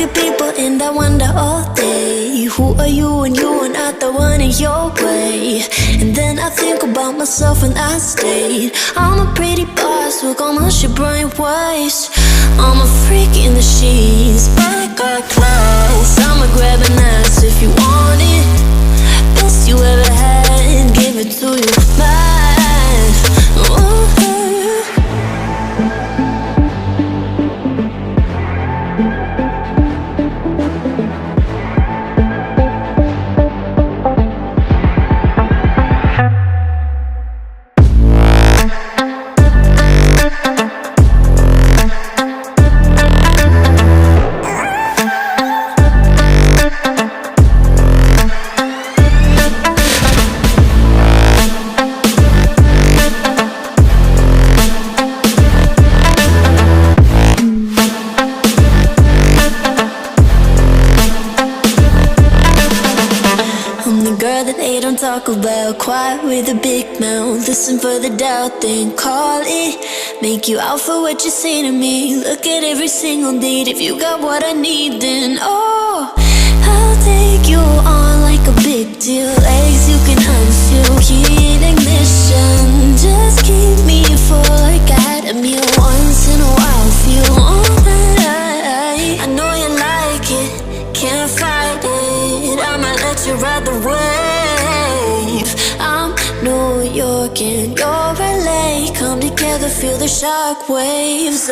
at people and I wonder all day, who are you when you are not the one in your way? And then I think about myself and I stayed. I'm a pretty boss with almost your brain waves. I'm a freak in the sheets, but I got class. I'ma grab an ass if you want it. Best you ever had, give it to you, man. Ooh. Talk about quiet with a big mouth. Listen for the doubt, then call it. Make you out for what you say to me. Look at every single date. If you got what I need, then oh, I'll take you on like a big deal. Legs you can unfeel, key in ignition. Just keep me full like I had a meal once in a while. Feel all that I know you like it, can't fight it. I'ma let you ride the wave. I'm New York and you're LA. Come together, feel the shock waves.